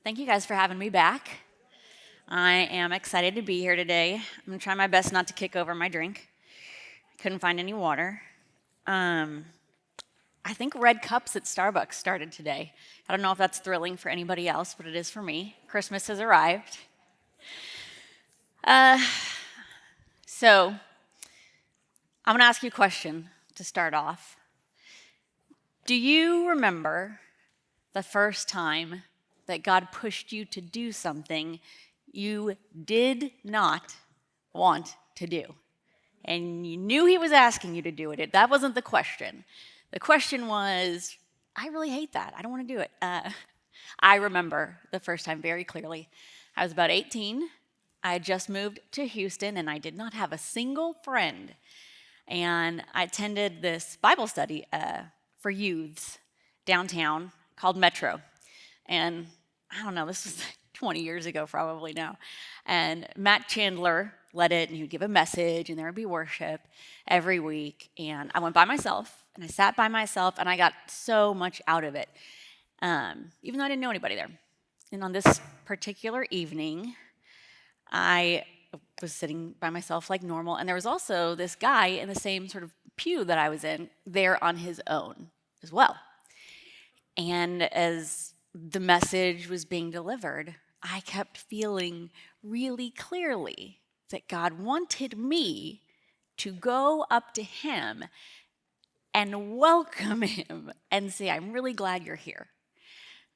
Thank you guys for having me back. I am excited to be here today. I'm gonna try my best not to kick over my drink. Couldn't find any water. I think red cups at Starbucks started today. I don't know if that's thrilling for anybody else, but it is for me. Christmas has arrived. So I'm gonna ask you a question to start off. Do you remember the first time that God pushed you to do something you did not want to do? And you knew he was asking you to do it. That wasn't the question. The question was, I really hate that. I don't want to do it. I remember the first time very clearly. I was about 18. I had just moved to Houston, and I did not have a single friend. And I attended this Bible study for youths downtown called Metro. And I don't know, this was 20 years ago probably now. And Matt Chandler led it, and he would give a message, and there would be worship every week. And I went by myself, and I sat by myself, and I got so much out of it, even though I didn't know anybody there. And on this particular evening, I was sitting by myself like normal, and there was also this guy in the same sort of pew that I was in there on his own as well. And as the message was being delivered, I kept feeling really clearly that God wanted me to go up to him and welcome him and say, I'm really glad you're here.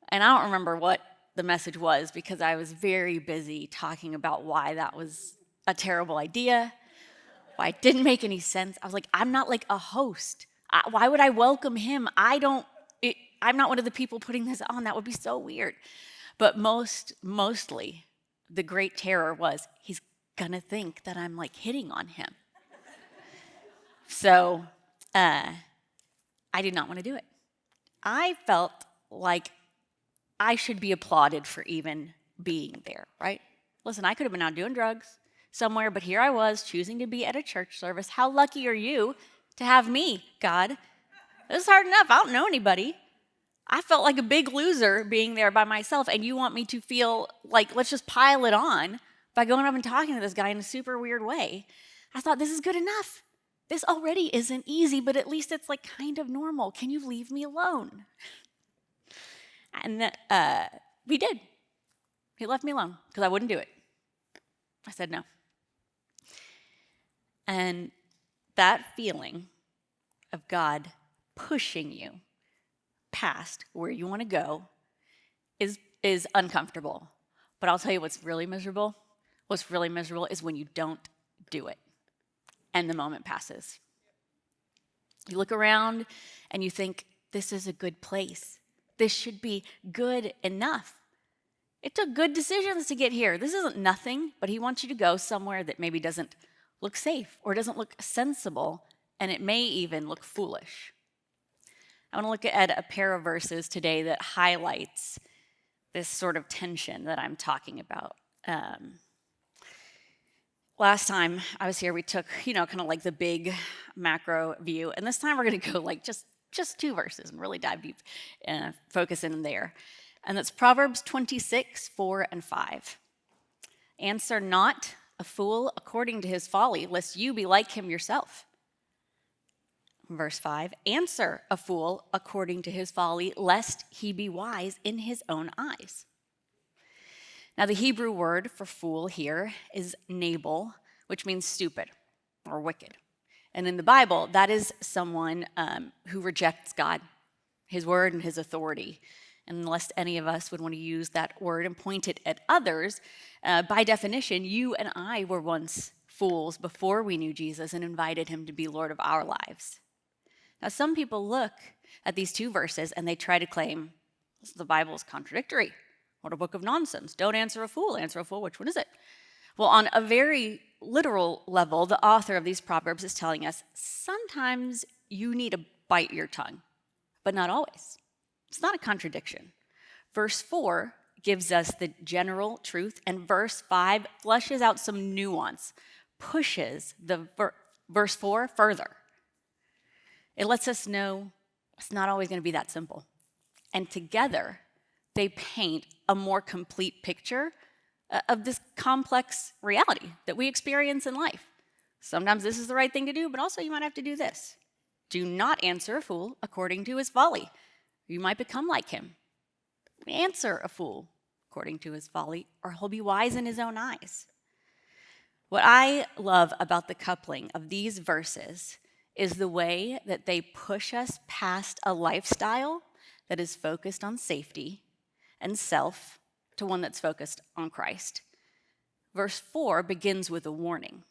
And I don't remember what the message was because I was very busy talking about why that was a terrible idea, why it didn't make any sense. I was like, I'm not like a host. Why would I welcome him? I'm not one of the people putting this on. That would be so weird. But mostly, the great terror was he's gonna think that I'm like hitting on him. So I did not want to do it. I felt like I should be applauded for even being there, right? Listen, I could have been out doing drugs somewhere, but here I was choosing to be at a church service. How lucky are you to have me, God? This is hard enough. I don't know anybody. I felt like a big loser being there by myself, and you want me to feel like, let's just pile it on by going up and talking to this guy in a super weird way. I thought, this is good enough. This already isn't easy, but at least it's like kind of normal. Can you leave me alone? And he did. He left me alone because I wouldn't do it. I said no. And that feeling of God pushing you past where you want to go is uncomfortable. But I'll tell you what's really miserable. What's really miserable is when you don't do it and the moment passes. You look around and you think, this is a good place. This should be good enough. It took good decisions to get here. This isn't nothing, but he wants you to go somewhere that maybe doesn't look safe or doesn't look sensible, and it may even look foolish. I want to look at a pair of verses today that highlights this sort of tension that I'm talking about. Last time I was here, we took, kind of like the big macro view, and this time we're going to go like just two verses and really dive deep and focus in there. And that's Proverbs 26, 4 and 5. Answer not a fool according to his folly, lest you be like him yourself. Verse 5, answer a fool according to his folly, lest he be wise in his own eyes. Now, the Hebrew word for fool here is nabal, which means stupid or wicked. And in the Bible, that is someone who rejects God, his word, and his authority. And unless any of us would want to use that word and point it at others, by definition, you and I were once fools before we knew Jesus and invited him to be Lord of our lives. Now, some people look at these two verses and they try to claim the Bible is contradictory. What a book of nonsense. Don't answer a fool. Answer a fool. Which one is it? Well, on a very literal level, the author of these Proverbs is telling us sometimes you need to bite your tongue, but not always. It's not a contradiction. Verse 4 gives us the general truth, and verse 5 fleshes out some nuance, pushes the verse 4 further. It lets us know it's not always going to be that simple. And together, they paint a more complete picture of this complex reality that we experience in life. Sometimes this is the right thing to do, but also you might have to do this. Do not answer a fool according to his folly. You might become like him. Answer a fool according to his folly, or he'll be wise in his own eyes. What I love about the coupling of these verses is the way that they push us past a lifestyle that is focused on safety and self to one that's focused on Christ. Verse 4 begins with a warning,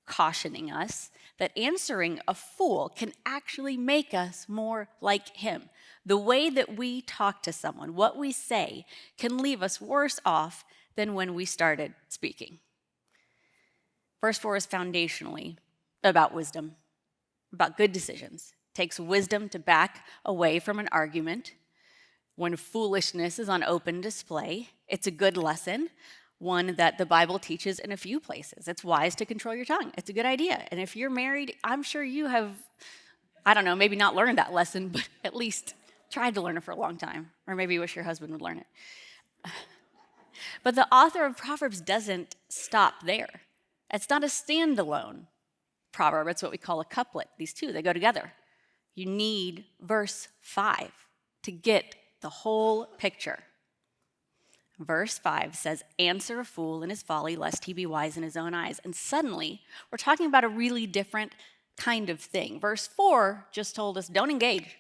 cautioning us that answering a fool can actually make us more like him. The way that we talk to someone, what we say, can leave us worse off than when we started speaking. Verse 4 is foundationally about wisdom, about good decisions. It takes wisdom to back away from an argument. When foolishness is on open display, it's a good lesson, one that the Bible teaches in a few places. It's wise to control your tongue. It's a good idea. And if you're married, I'm sure you have, I don't know, maybe not learned that lesson, but at least tried to learn it for a long time. Or maybe you wish your husband would learn it. But the author of Proverbs doesn't stop there. It's not a standalone proverb. It's what we call a couplet. These two, they go together. You need verse 5 to get the whole picture. Verse 5 says, answer a fool in his folly, lest he be wise in his own eyes. And suddenly, we're talking about a really different kind of thing. Verse 4 just told us, don't engage.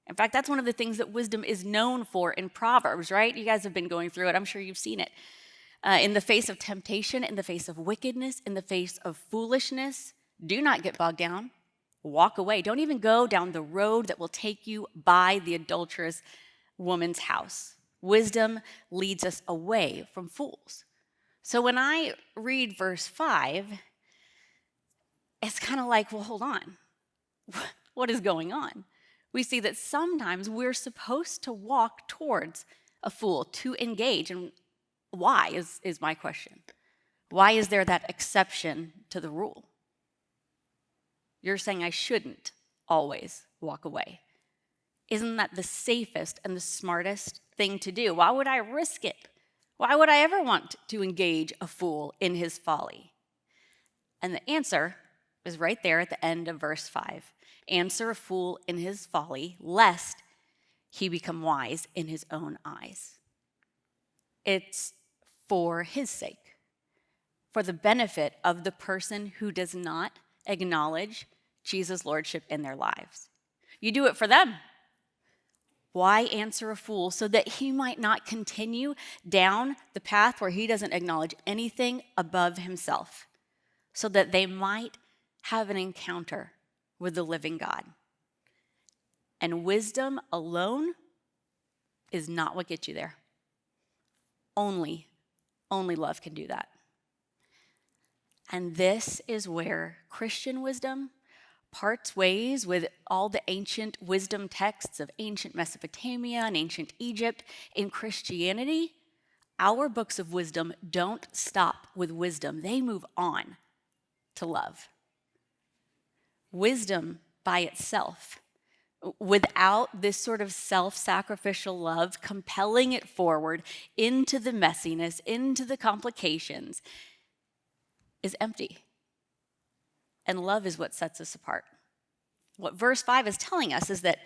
In fact, that's one of the things that wisdom is known for in Proverbs, right? You guys have been going through it. I'm sure you've seen it. In the face of temptation, in the face of wickedness, in the face of foolishness, do not get bogged down. Walk away. Don't even go down the road that will take you by the adulterous woman's house. Wisdom leads us away from fools. So when I read verse 5, it's kind of like, well, hold on. What is going on? We see that sometimes we're supposed to walk towards a fool, to engage. And why is my question. Why is there that exception to the rule? You're saying I shouldn't always walk away. Isn't that the safest and the smartest thing to do? Why would I risk it? Why would I ever want to engage a fool in his folly? And the answer is right there at the end of verse 5. Answer a fool in his folly, lest he become wise in his own eyes. It's for his sake, for the benefit of the person who does not acknowledge Jesus' lordship in their lives. You do it for them. Why answer a fool? So that he might not continue down the path where he doesn't acknowledge anything above himself, so that they might have an encounter with the living God. And wisdom alone is not what gets you there. Only love can do that. And this is where Christian wisdom parts ways with all the ancient wisdom texts of ancient Mesopotamia and ancient Egypt. In Christianity, our books of wisdom don't stop with wisdom. They move on to love. Wisdom by itself, without this sort of self-sacrificial love, compelling it forward into the messiness, into the complications, is empty. And love is what sets us apart. What verse 5 is telling us is that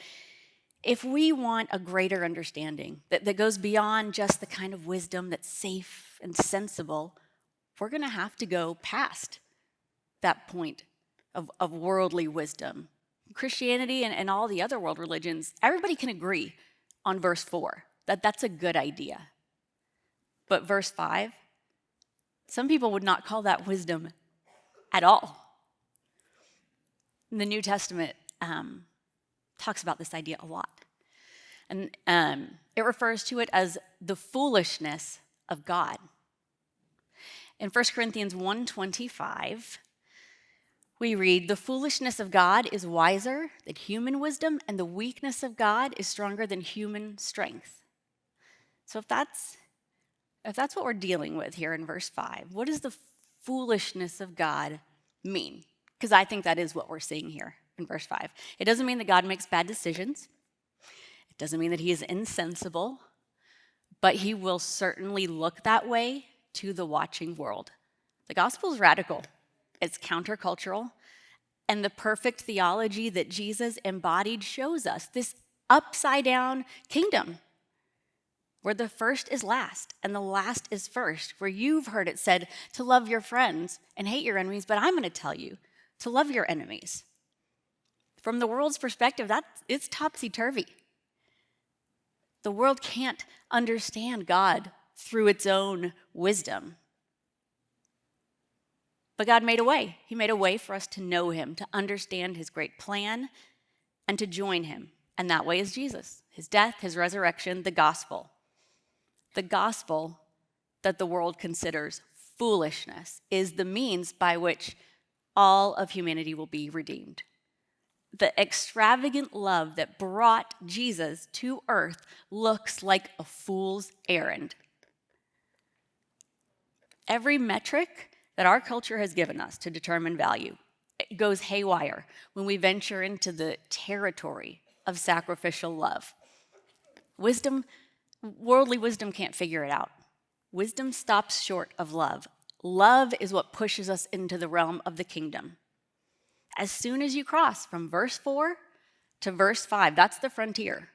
if we want a greater understanding that goes beyond just the kind of wisdom that's safe and sensible, we're going to have to go past that point of worldly wisdom. Christianity and all the other world religions, everybody can agree on verse 4, that that's a good idea. But verse 5, some people would not call that wisdom at all. The New Testament talks about this idea a lot. And it refers to it as the foolishness of God. In 1 Corinthians 1:25, we read, the foolishness of God is wiser than human wisdom, and the weakness of God is stronger than human strength. So if that's what we're dealing with here in verse 5, what does the foolishness of God mean? Because I think that is what we're seeing here in verse 5. It doesn't mean that God makes bad decisions. It doesn't mean that he is insensible. but he will certainly look that way to the watching world. The gospel is radical, it's countercultural, and the perfect theology that Jesus embodied shows us this upside down kingdom where the first is last and the last is first, where you've heard it said to love your friends and hate your enemies, but I'm going to tell you to love your enemies. From the world's perspective, it's topsy-turvy. The world can't understand God through its own wisdom. But God made a way. He made a way for us to know him, to understand his great plan, and to join him. And that way is Jesus, his death, his resurrection, the gospel. The gospel that the world considers foolishness is the means by which all of humanity will be redeemed. The extravagant love that brought Jesus to earth looks like a fool's errand. Every metric that our culture has given us to determine value, it goes haywire when we venture into the territory of sacrificial love. Worldly wisdom can't figure it out. Wisdom stops short of love. Love is what pushes us into the realm of the kingdom. As soon as you cross from verse 4 to verse 5, that's the frontier.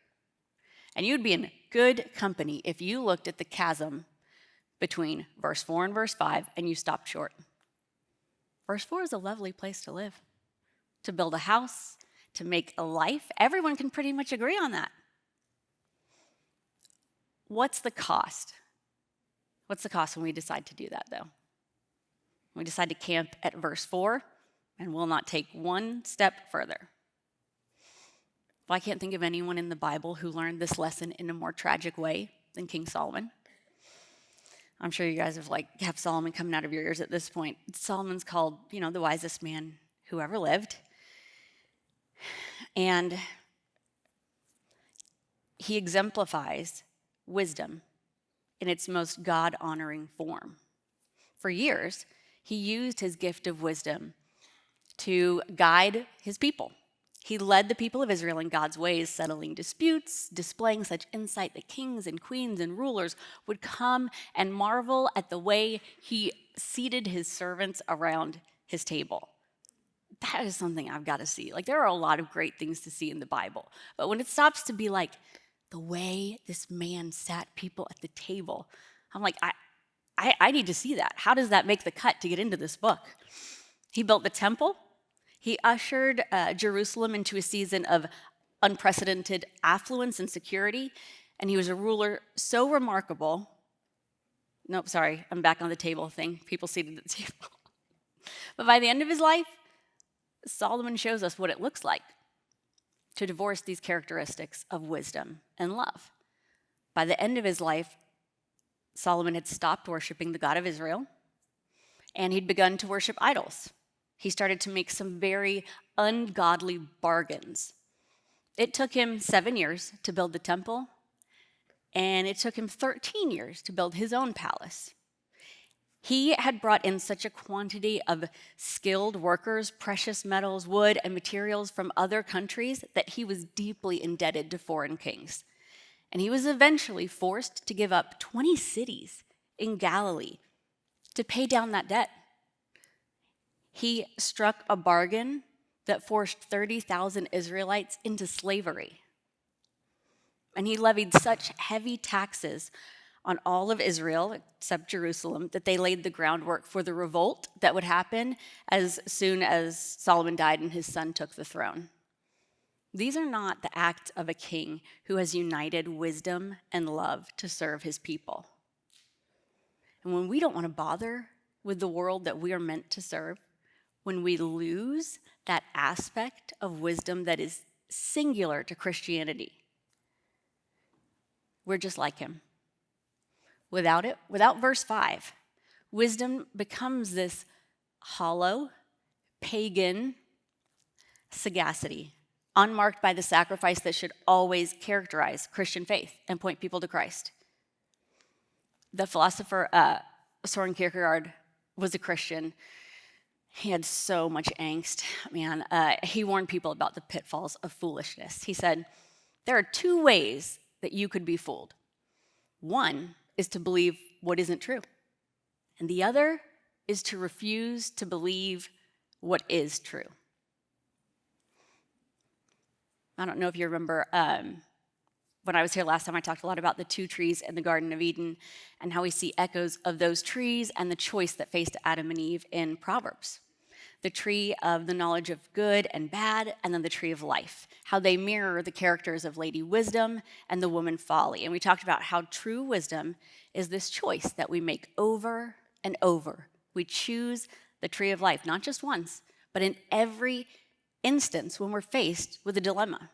And you'd be in good company if you looked at the chasm between verse 4 and verse 5 and you stopped short. Verse 4 is a lovely place to live, to build a house, to make a life. Everyone can pretty much agree on that. What's the cost? What's the cost when we decide to do that, though? We decide to camp at verse 4 and will not take one step further. Well, I can't think of anyone in the Bible who learned this lesson in a more tragic way than King Solomon. I'm sure you guys have Solomon coming out of your ears at this point. Solomon's called, the wisest man who ever lived. And he exemplifies wisdom in its most God-honoring form. For years, he used his gift of wisdom to guide his people. He led the people of Israel in God's ways, settling disputes, displaying such insight that kings and queens and rulers would come and marvel at the way he seated his servants around his table. That is something I've got to see. There are a lot of great things to see in the Bible, but when it stops to be the way this man sat people at the table, I'm I need to see that. How does that make the cut to get into this book? He built the temple. He ushered Jerusalem into a season of unprecedented affluence and security, and he was a ruler so remarkable. Nope, sorry, I'm back on the table thing. People seated at the table. But by the end of his life, Solomon shows us what it looks like to divorce these characteristics of wisdom and love. By the end of his life, Solomon had stopped worshiping the God of Israel, and he'd begun to worship idols. He started to make some very ungodly bargains. It took him 7 years to build the temple, and it took him 13 years to build his own palace. He had brought in such a quantity of skilled workers, precious metals, wood, and materials from other countries that he was deeply indebted to foreign kings. And he was eventually forced to give up 20 cities in Galilee to pay down that debt. He struck a bargain that forced 30,000 Israelites into slavery. And he levied such heavy taxes on all of Israel, except Jerusalem, that they laid the groundwork for the revolt that would happen as soon as Solomon died and his son took the throne. These are not the acts of a king who has united wisdom and love to serve his people. And when we don't want to bother with the world that we are meant to serve, when we lose that aspect of wisdom that is singular to Christianity, we're just like him. Without verse 5, wisdom becomes this hollow, pagan sagacity, unmarked by the sacrifice that should always characterize Christian faith and point people to Christ. The philosopher Soren Kierkegaard was a Christian. He had so much angst, man. He warned people about the pitfalls of foolishness. He said, there are two ways that you could be fooled. One is to believe what isn't true, and the other is to refuse to believe what is true. I don't know if you remember when I was here last time, I talked a lot about the two trees in the Garden of Eden and how we see echoes of those trees and the choice that faced Adam and Eve in Proverbs. The tree of the knowledge of good and bad, and then the tree of life, how they mirror the characters of Lady Wisdom and the woman Folly. And we talked about how true wisdom is this choice that we make over and over. We choose the tree of life, not just once, but in every instance when we're faced with a dilemma.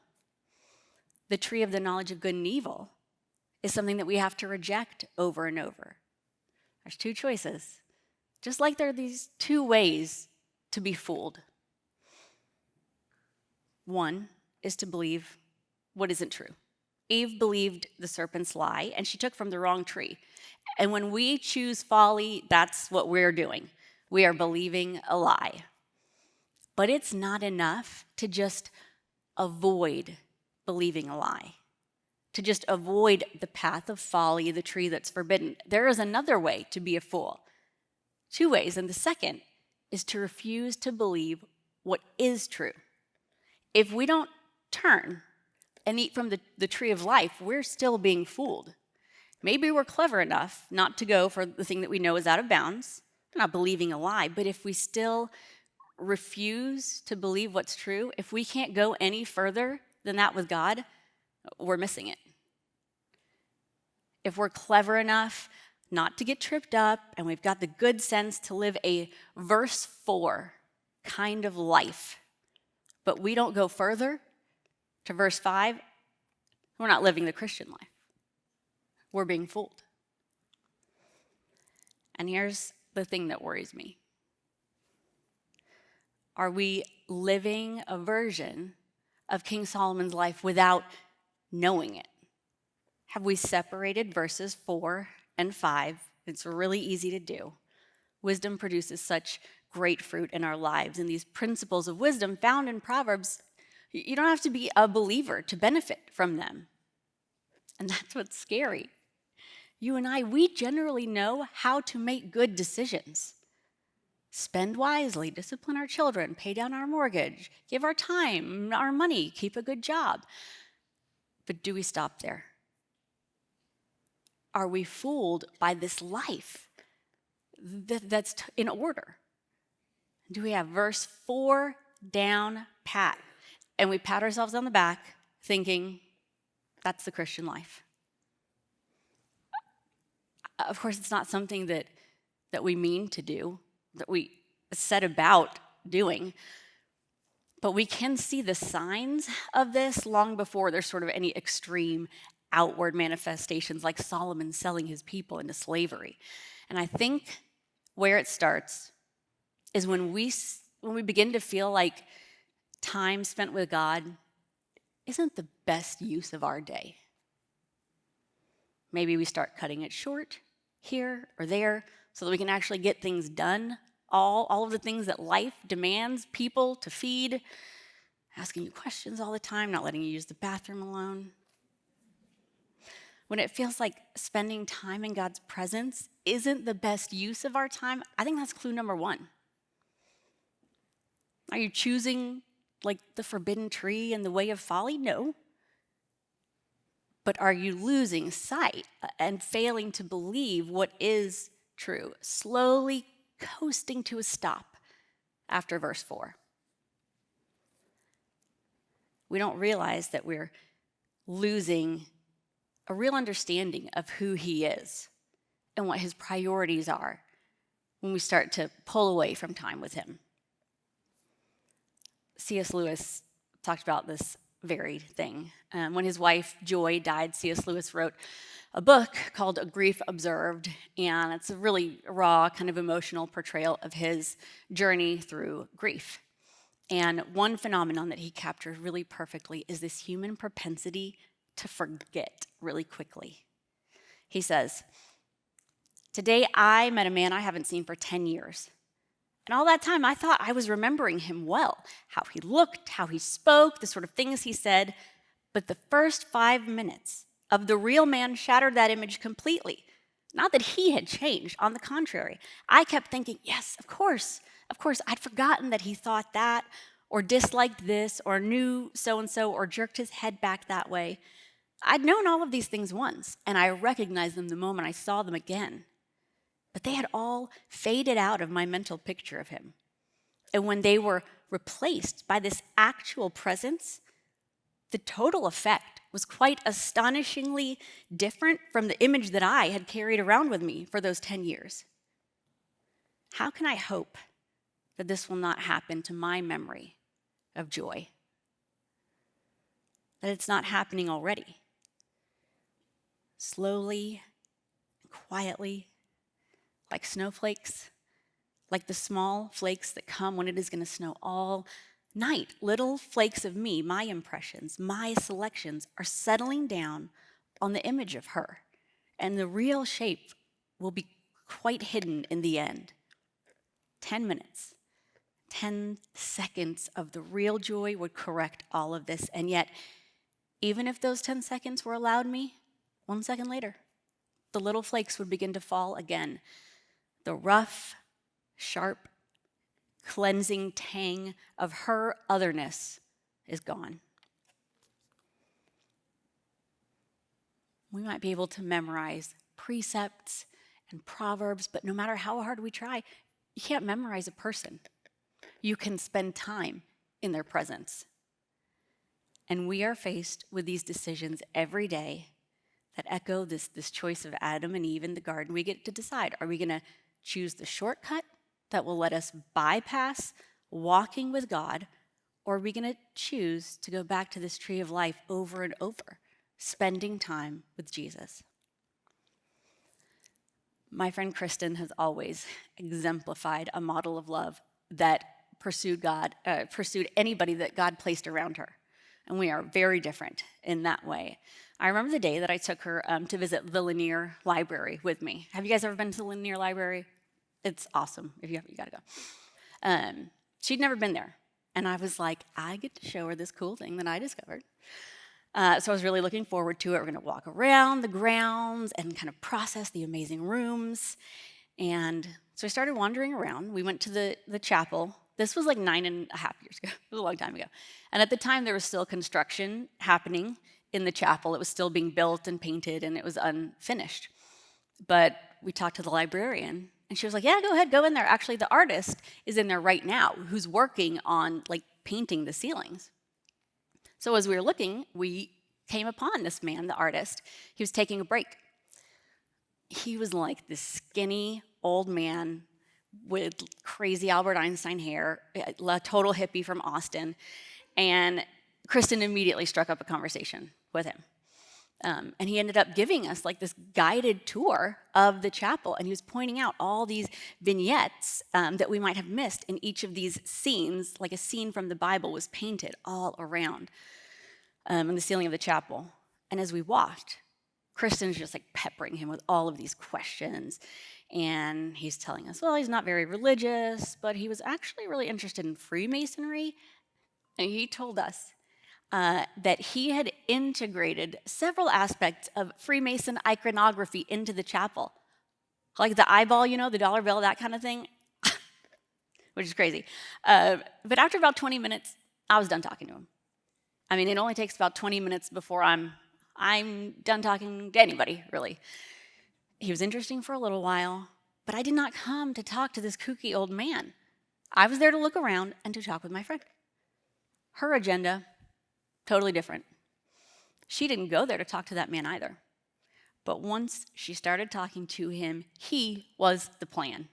The tree of the knowledge of good and evil is something that we have to reject over and over. There's two choices, just like there are these two ways to be fooled. One is to believe what isn't true. Eve believed the serpent's lie, and she took from the wrong tree. And when we choose folly, that's what we're doing. We are believing a lie. But it's not enough to just avoid believing a lie, to just avoid the path of folly, the tree that's forbidden. There is another way to be a fool. Two ways, and the second is to refuse to believe what is true. If we don't turn and eat from the tree of life, we're still being fooled. Maybe we're clever enough not to go for the thing that we know is out of bounds, not believing a lie, but if we still refuse to believe what's true, if we can't go any further than that with God, we're missing it. If we're clever enough not to get tripped up and we've got the good sense to live a verse 4 kind of life, but we don't go further to verse 5, we're not living the Christian life. We're being fooled. And here's the thing that worries me. Are we living a version of King Solomon's life without knowing it? Have we separated verses 4 and 5? It's really easy to do. Wisdom produces such great fruit in our lives, and these principles of wisdom found in Proverbs, you don't have to be a believer to benefit from them. And that's what's scary. You and I, we generally know how to make good decisions. Spend wisely, discipline our children, pay down our mortgage, give our time, our money, keep a good job. But do we stop there? Are we fooled by this life that's in order? Do we have verse 4 down pat, and we pat ourselves on the back thinking, that's the Christian life? Of course, it's not something that we mean to do, that we set about doing, but we can see the signs of this long before there's sort of any extreme outward manifestations like Solomon selling his people into slavery. And I think where it starts is when we begin to feel like time spent with God isn't the best use of our day. Maybe we start cutting it short here or there so that we can actually get things done, all of the things that life demands, people to feed, asking you questions all the time, not letting you use the bathroom alone. When it feels like spending time in God's presence isn't the best use of our time, I think that's clue number 1. Are you choosing like the forbidden tree and the way of folly? No. But are you losing sight and failing to believe what is true, slowly coasting to a stop after verse 4? We don't realize that we're losing a real understanding of who he is and what his priorities are when we start to pull away from time with him. C.S. Lewis talked about this very thing. When his wife, Joy, died, C.S. Lewis wrote a book called A Grief Observed, and it's a really raw, kind of emotional portrayal of his journey through grief. And one phenomenon that he captures really perfectly is this human propensity to forget really quickly. He says, "Today I met a man I haven't seen for 10 years. And all that time I thought I was remembering him well, how he looked, how he spoke, the sort of things he said. But the first 5 minutes of the real man shattered that image completely. Not that he had changed. On the contrary, I kept thinking, yes, of course. I'd forgotten that he thought that, or disliked this, or knew so-and-so, or jerked his head back that way. I'd known all of these things once, and I recognized them the moment I saw them again. But they had all faded out of my mental picture of him. And when they were replaced by this actual presence, the total effect was quite astonishingly different from the image that I had carried around with me for those 10 years. How can I hope that this will not happen to my memory of joy? That it's not happening already. Slowly, quietly, like snowflakes, like the small flakes that come when it is going to snow all night. Little flakes of me, my impressions, my selections are settling down on the image of her, and the real shape will be quite hidden in the end. 10 minutes, 10 seconds of the real joy would correct all of this, and yet, even if those 10 seconds were allowed me, 1 second later, the little flakes would begin to fall again. The rough, sharp, cleansing tang of her otherness is gone. We might be able to memorize precepts and proverbs, but no matter how hard we try, you can't memorize a person. You can spend time in their presence. And we are faced with these decisions every day that echo this choice of Adam and Eve in the garden. We get to decide, are we going to choose the shortcut that will let us bypass walking with God, or are we going to choose to go back to this tree of life over and over, spending time with Jesus? My friend Kristen has always exemplified a model of love that pursued anybody that God placed around her. And we are very different in that way. I remember the day that I took her to visit the Lanier Library with me. Have you guys ever been to the Lanier Library? It's awesome. If you haven't, you gotta go. She'd never been there. And I was like, I get to show her this cool thing that I discovered. So I was really looking forward to it. We're gonna walk around the grounds and kind of process the amazing rooms. And so I started wandering around. We went to the chapel. This was like 9.5 years ago. It was a long time ago. And at the time, there was still construction happening in the chapel. It was still being built and painted, and it was unfinished. But we talked to the librarian, and she was like, yeah, go ahead, go in there. Actually, the artist is in there right now who's working on like painting the ceilings. So as we were looking, we came upon this man, the artist. He was taking a break. He was like this skinny old man with crazy Albert Einstein hair, a total hippie from Austin. And Kristen immediately struck up a conversation with him. And he ended up giving us like this guided tour of the chapel. And he was pointing out all these vignettes that we might have missed in each of these scenes, like a scene from the Bible was painted all around on the ceiling of the chapel. And as we walked, Kristen's just like peppering him with all of these questions. And he's telling us, well, he's not very religious, but he was actually really interested in Freemasonry. And he told us that he had integrated several aspects of Freemason iconography into the chapel. Like the eyeball, the dollar bill, that kind of thing, which is crazy. But after about 20 minutes, I was done talking to him. I mean, it only takes about 20 minutes before I'm done talking to anybody, really. He was interesting for a little while, but I did not come to talk to this kooky old man. I was there to look around and to talk with my friend. Her agenda, totally different. She didn't go there to talk to that man either. But once she started talking to him, he was the plan.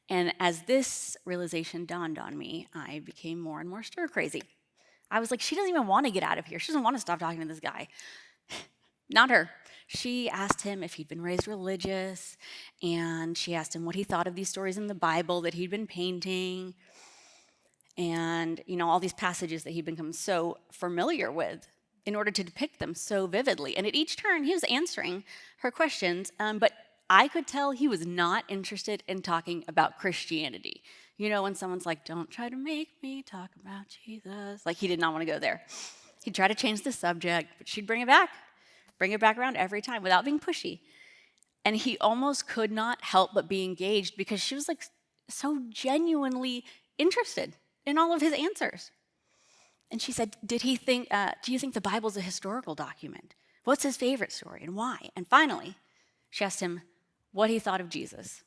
And as this realization dawned on me, I became more and more stir crazy. I was like, she doesn't even want to get out of here. She doesn't want to stop talking to this guy. Not her. She asked him if he'd been raised religious, and she asked him what he thought of these stories in the Bible that he'd been painting, and all these passages that he'd become so familiar with in order to depict them so vividly. And at each turn, he was answering her questions, but I could tell he was not interested in talking about Christianity. When someone's like, don't try to make me talk about Jesus. Like, he did not want to go there. He'd try to change the subject, but she'd bring it back. bring it back around every time without being pushy. And he almost could not help but be engaged because she was like so genuinely interested in all of his answers. And she said, do you think the Bible's a historical document? What's his favorite story and why? And finally, she asked him what he thought of Jesus.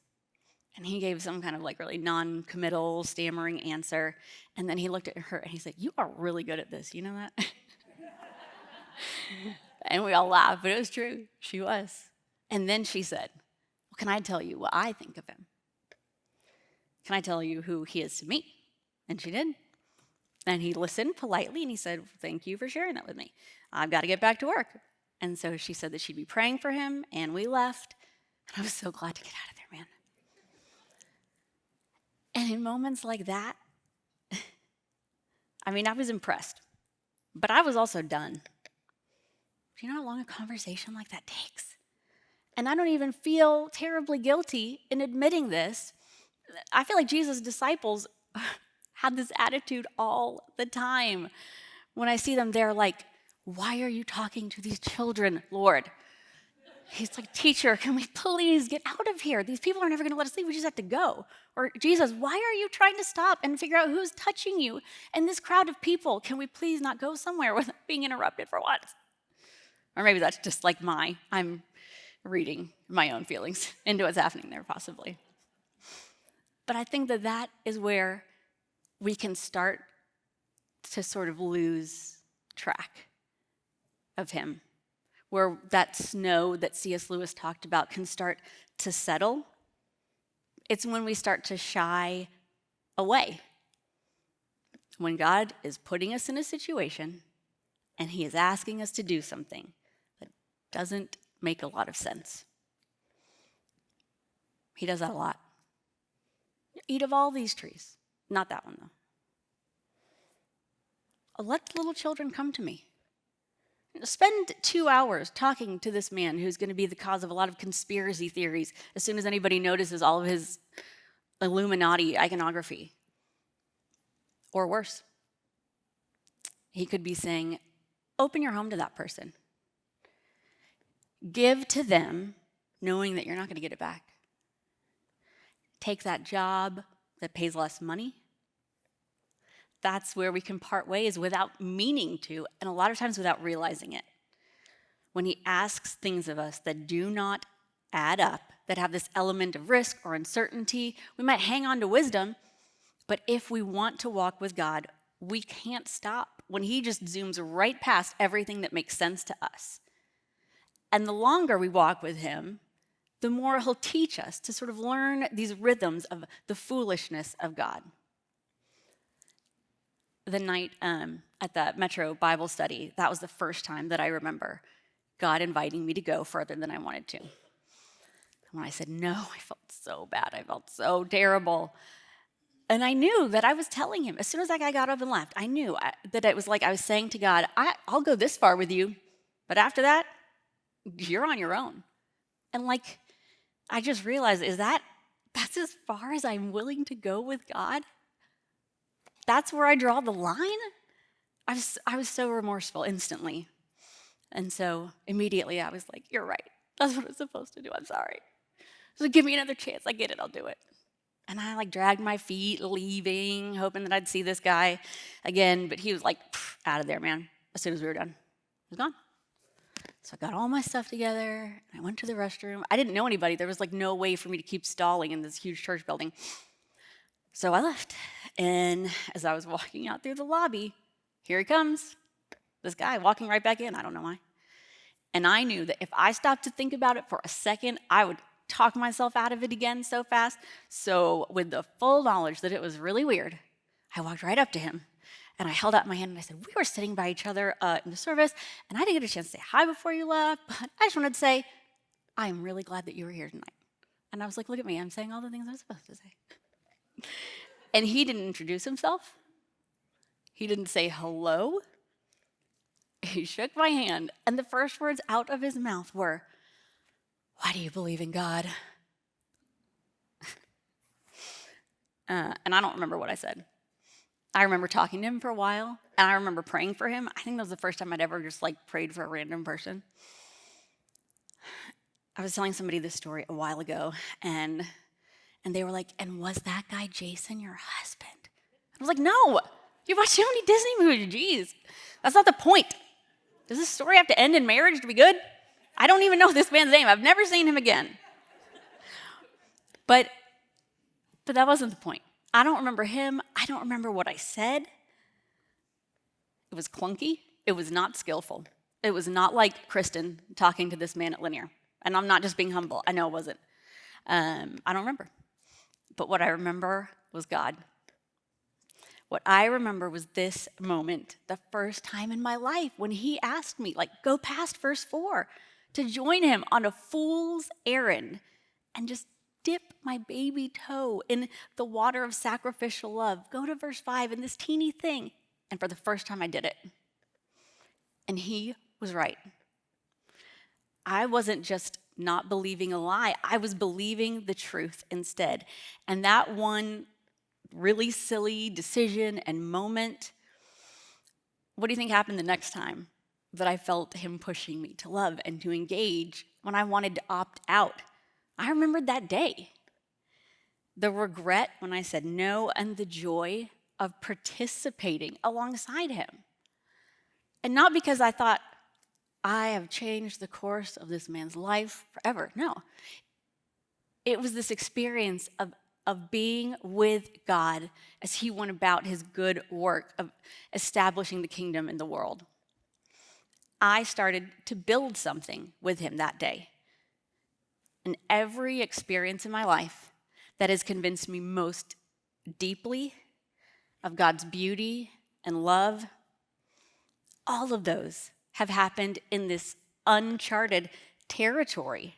And he gave some kind of like really non-committal, stammering answer. And then he looked at her and he said, you are really good at this, you know that? And we all laughed, but it was true. She was. And then she said, well, can I tell you what I think of him? Can I tell you who he is to me? And she did. And he listened politely and he said, thank you for sharing that with me. I've got to get back to work. And so she said that she'd be praying for him, and we left. And I was so glad to get out of there, man. And in moments like that, I was impressed, but I was also done. Do you know how long a conversation like that takes? And I don't even feel terribly guilty in admitting this. I feel like Jesus' disciples had this attitude all the time. When I see them, they're like, why are you talking to these children, Lord? He's like, teacher, can we please get out of here? These people are never going to let us leave. We just have to go. Or Jesus, why are you trying to stop and figure out who's touching you? And this crowd of people, can we please not go somewhere without being interrupted for once? Or maybe that's just like I'm reading my own feelings into what's happening there, possibly. But I think that is where we can start to sort of lose track of him, where that snow that C.S. Lewis talked about can start to settle. It's when we start to shy away. When God is putting us in a situation and he is asking us to do something that doesn't make a lot of sense. He does that a lot. Eat of all these trees. Not that one, though. Let little children come to me. Spend 2 hours talking to this man who's going to be the cause of a lot of conspiracy theories as soon as anybody notices all of his Illuminati iconography. Or worse, he could be saying, open your home to that person. Give to them knowing that you're not going to get it back. Take that job that pays less money. That's where we can part ways without meaning to, and a lot of times without realizing it. When he asks things of us that do not add up, that have this element of risk or uncertainty, we might hang on to wisdom, but if we want to walk with God, we can't stop when he just zooms right past everything that makes sense to us. And the longer we walk with him, the more he'll teach us to sort of learn these rhythms of the foolishness of God. The night at the Metro Bible study, that was the first time that I remember God inviting me to go further than I wanted to. And when I said no, I felt so bad. I felt so terrible. And I knew that I was telling him, as soon as that guy got up and left, I knew that it was like I was saying to God, I'll go this far with you, but after that, you're on your own. And like, I just realized, that's as far as I'm willing to go with God? That's where I draw the line? I was so remorseful instantly. And so immediately I was like, you're right. That's what I'm supposed to do. I'm sorry. So give me another chance. I get it. I'll do it. And I dragged my feet, leaving, hoping that I'd see this guy again. But he was like, out of there, man. As soon as we were done, he was gone. So I got all my stuff together. And I went to the restroom. I didn't know anybody. There was no way for me to keep stalling in this huge church building. So I left. And as I was walking out through the lobby, here he comes. This guy walking right back in. I don't know why. And I knew that if I stopped to think about it for a second, I would talk myself out of it again so fast. So with the full knowledge that it was really weird, I walked right up to him and I held out my hand and I said, we were sitting by each other in the service and I didn't get a chance to say hi before you left, but I just wanted to say, I'm really glad that you were here tonight. And I was like, look at me, I'm saying all the things I'm supposed to say. And he didn't introduce himself. He didn't say hello. He shook my hand and the first words out of his mouth were, why do you believe in God? And I don't remember what I said. I remember talking to him for a while, and I remember praying for him. I think that was the first time I'd ever just prayed for a random person. I was telling somebody this story a while ago, and they were like, and was that guy Jason your husband? I was like, no. You watch so many Disney movies, jeez. That's not the point. Does this story have to end in marriage to be good? I don't even know this man's name. I've never seen him again. But that wasn't the point. I don't remember him. I don't remember what I said. It was clunky. It was not skillful. It was not like Kristen talking to this man at Linear. And I'm not just being humble. I know it wasn't. I don't remember. But what I remember was God. What I remember was this moment, the first time in my life when he asked me, like, go past verse 4 to join him on a fool's errand and just dip my baby toe in the water of sacrificial love. Go to verse 5 in this teeny thing. And for the first time, I did it. And he was right. I wasn't just not believing a lie. I was believing the truth instead. And that one really silly decision and moment, what do you think happened the next time that I felt him pushing me to love and to engage when I wanted to opt out? I remembered that day. The regret when I said no and the joy of participating alongside him. And not because I thought, I have changed the course of this man's life forever. No. It was this experience of being with God as he went about his good work of establishing the kingdom in the world. I started to build something with him that day. And every experience in my life that has convinced me most deeply of God's beauty and love, all of those have happened in this uncharted territory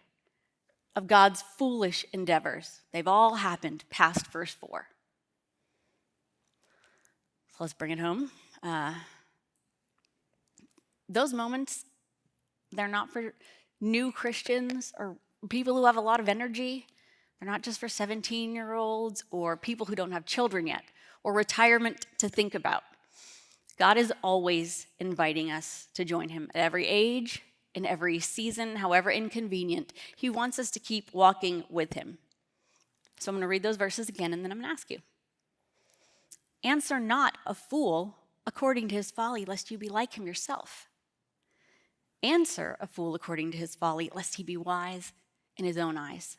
of God's foolish endeavors. They've all happened past verse 4. So let's bring it home. Those moments, they're not for new Christians or people who have a lot of energy. They're not just for 17-year-olds or people who don't have children yet or retirement to think about. God is always inviting us to join him at every age, in every season, however inconvenient. He wants us to keep walking with him. So I'm going to read those verses again, and then I'm going to ask you. Answer not a fool according to his folly, lest you be like him yourself. Answer a fool according to his folly, lest he be wise in his own eyes.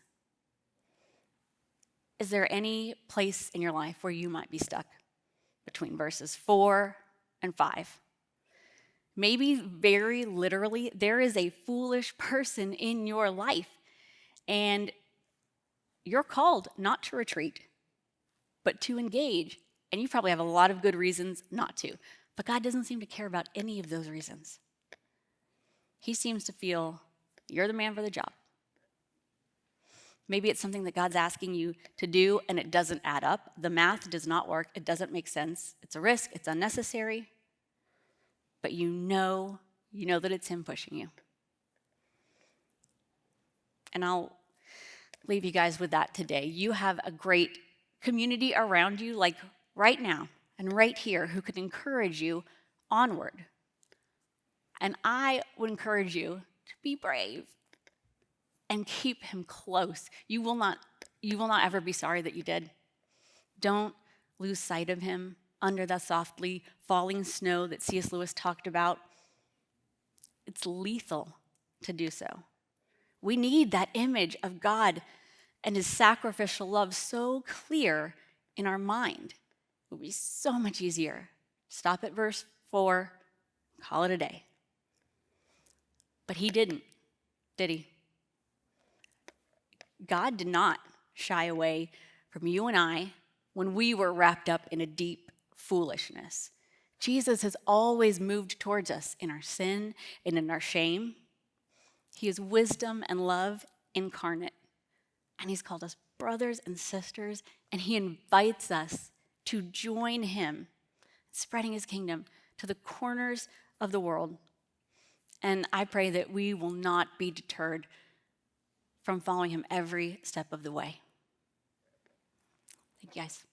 Is there any place in your life where you might be stuck between verses 4 and 5? Maybe very literally, there is a foolish person in your life, and you're called not to retreat, but to engage. And you probably have a lot of good reasons not to, but God doesn't seem to care about any of those reasons. He seems to feel you're the man for the job. Maybe it's something that God's asking you to do and it doesn't add up. The math does not work. It doesn't make sense. It's a risk. It's unnecessary. But you know that it's him pushing you. And I'll leave you guys with that today. You have a great community around you, like right now and right here, who can encourage you onward. And I would encourage you to be brave and keep him close. You will not ever be sorry that you did. Don't lose sight of him under the softly falling snow that C.S. Lewis talked about. It's lethal to do so. We need that image of God and his sacrificial love so clear in our mind. It would be so much easier. Stop at verse 4, call it a day. But he didn't, did he? God did not shy away from you and I when we were wrapped up in a deep foolishness. Jesus has always moved towards us in our sin and in our shame. He is wisdom and love incarnate. And he's called us brothers and sisters, and he invites us to join him, spreading his kingdom to the corners of the world. And I pray that we will not be deterred from following him every step of the way. Thank you, guys.